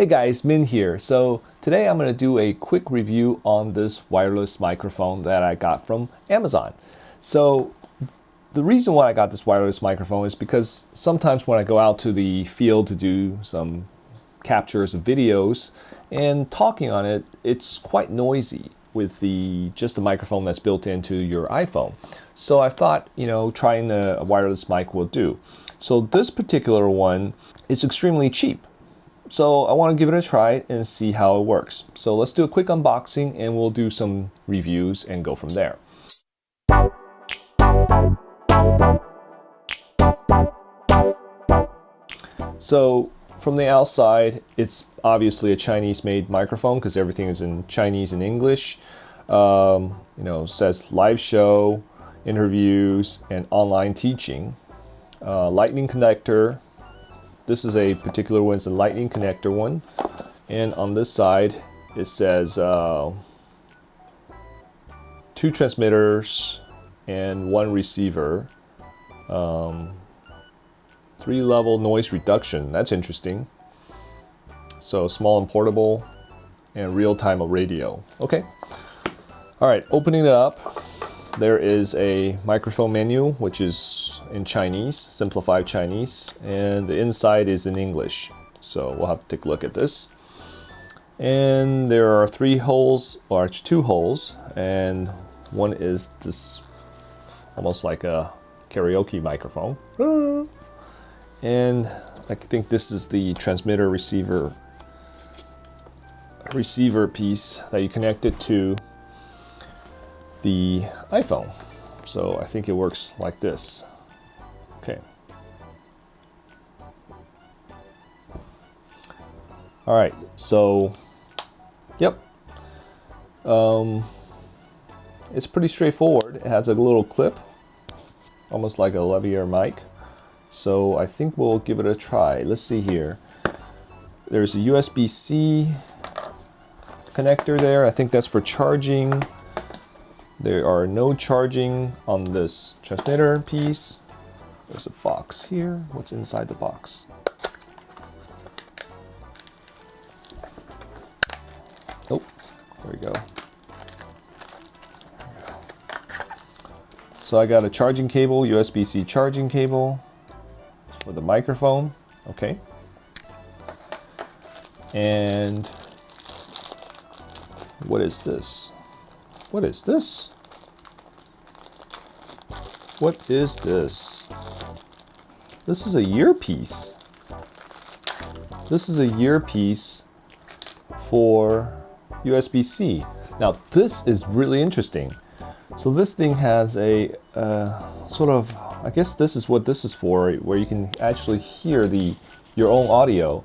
Hey guys, Min here. So today I'm going to do a quick review on this wireless microphone that I got from Amazon. So the reason why I got this wireless microphone is because sometimes when I go out to the field to do some captures of videos and talking on it, it's quite noisy with just the microphone that's built into your iPhone. So I thought, trying a wireless mic will do. So this particular one is extremely cheap. So I want to give it a try and see how it works. So let's do a quick unboxing and we'll do some reviews and go from there. So from the outside, it's obviously a Chinese-made microphone because everything is in Chinese and English. Says live show, interviews, and online teaching. Lightning connector. This is a particular one, it's a lightning connector one. And on this side, it says 2 transmitters and 1 receiver. 3-level noise reduction, that's interesting. So small and portable and real-time radio. Okay. All right, opening it up. There is a microphone menu, which is in Chinese, simplified Chinese, and the inside is in English. So we'll have to take a look at this. And there are 3 holes, or 2 holes, and one is this almost like a karaoke microphone. And I think this is the transmitter receiver piece that you connect it to the iPhone. So I think it works like this. Okay. All right. So, yep. It's pretty straightforward. It has a little clip, almost like a lavalier mic. So I think we'll give it a try. Let's see here. There's a USB-C connector there. I think that's for charging. There are no charging on this transmitter piece. There's a box here. What's inside the box? Oh, there we go. So I got a charging cable, USB-C charging cable for the microphone. Okay. And what is this? What is this? What is this? This is a earpiece. This is a earpiece for USB-C. Now this is really interesting. So this thing has a sort of, I guess this is what this is for, where you can actually hear your own audio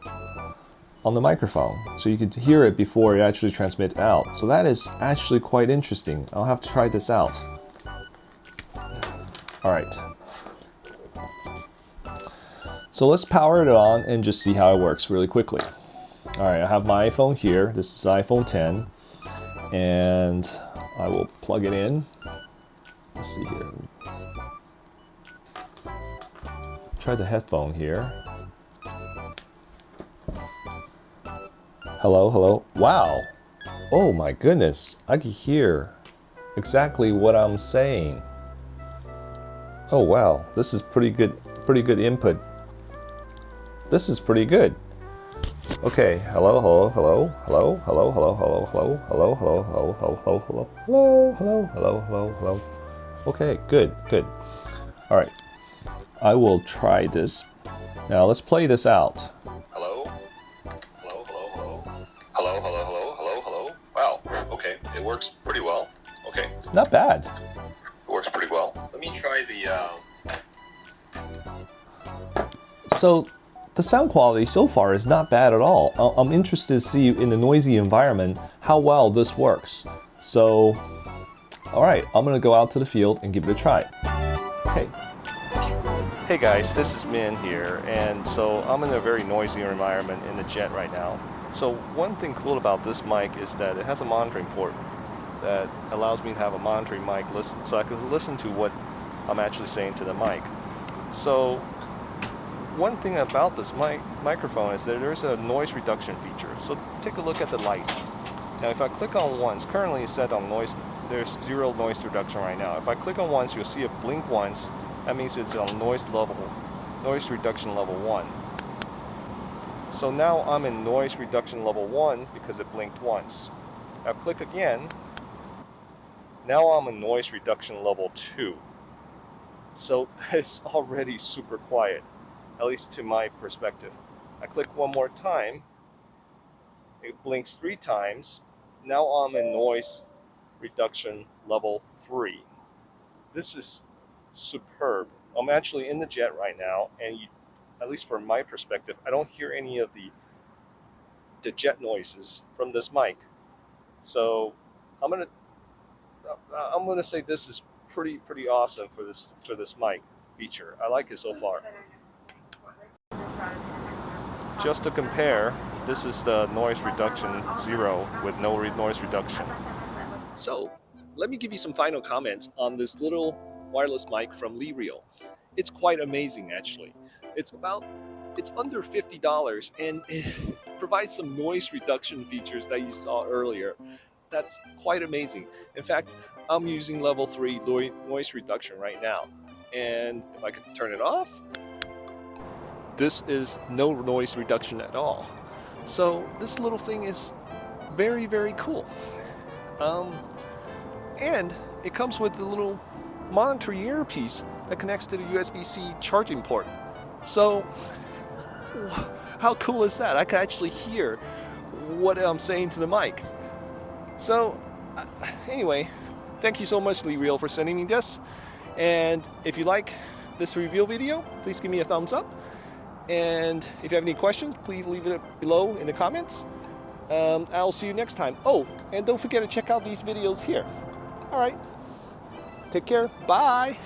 on the microphone. So you can hear it before it actually transmits out. So that is actually quite interesting. I'll have to try this out. All right. So let's power it on and just see how it works really quickly. All right, I have my iPhone here. This is iPhone 10. And I will plug it in. Let's see here. Try the headphone here. Hello, hello. Wow. Oh my goodness. I can hear exactly what I'm saying. Oh wow. This is pretty good input. This is pretty good. Okay. Hello, hello, hello, hello, hello, hello, hello, hello, hello, hello, hello, hello, hello, hello, hello, hello, hello, hello. Okay, good. All right. I will try this. Now let's play this out. Wow, okay, it works pretty well. Okay. Not bad. It works pretty well. Let me try the... So the sound quality so far is not bad at all. I'm interested to see in the noisy environment how well this works. So, all right, I'm gonna go out to the field and give it a try. Okay. Hey guys, this is Min here, and so I'm in a very noisy environment in the jet right now. So one thing cool about this mic is that it has a monitoring port that allows me to have a monitoring mic so I can listen to what I'm actually saying to the mic. So one thing about this microphone is that there's a noise reduction feature. So take a look at the light. Now if I click on once, currently it's set on noise, there's 0 noise reduction right now. If I click on once, you'll see it blink once. That means it's on noise reduction level 1. So now I'm in noise reduction level 1 because it blinked once. Now click again. Now I'm in noise reduction level 2. So it's already super quiet, at least to my perspective. I click one more time. It blinks 3 times. Now I'm in noise reduction level 3. This is superb. I'm actually in the jet right now, and at least from my perspective, I don't hear any of the jet noises from this mic. So I'm gonna say this is pretty awesome for this mic feature. I like it so far. Just to compare, this is the noise reduction 0 with no noise reduction. So let me give you some final comments on this little wireless mic from Leereel. It's quite amazing actually. It's under $50 and it provides some noise reduction features that you saw earlier. That's quite amazing. In fact, I'm using level 3 noise reduction right now. And if I could turn it off, this is no noise reduction at all. So this little thing is very cool. And it comes with the little monitor earpiece that connects to the USB-C charging port. So how cool is that? I can actually hear what I'm saying to the mic. So anyway, thank you so much, Leereel, for sending me this. And if you like this review video, please give me a thumbs up. And if you have any questions, please leave it below in the comments. I'll see you next time. Oh, and don't forget to check out these videos here. All right. Take care. Bye.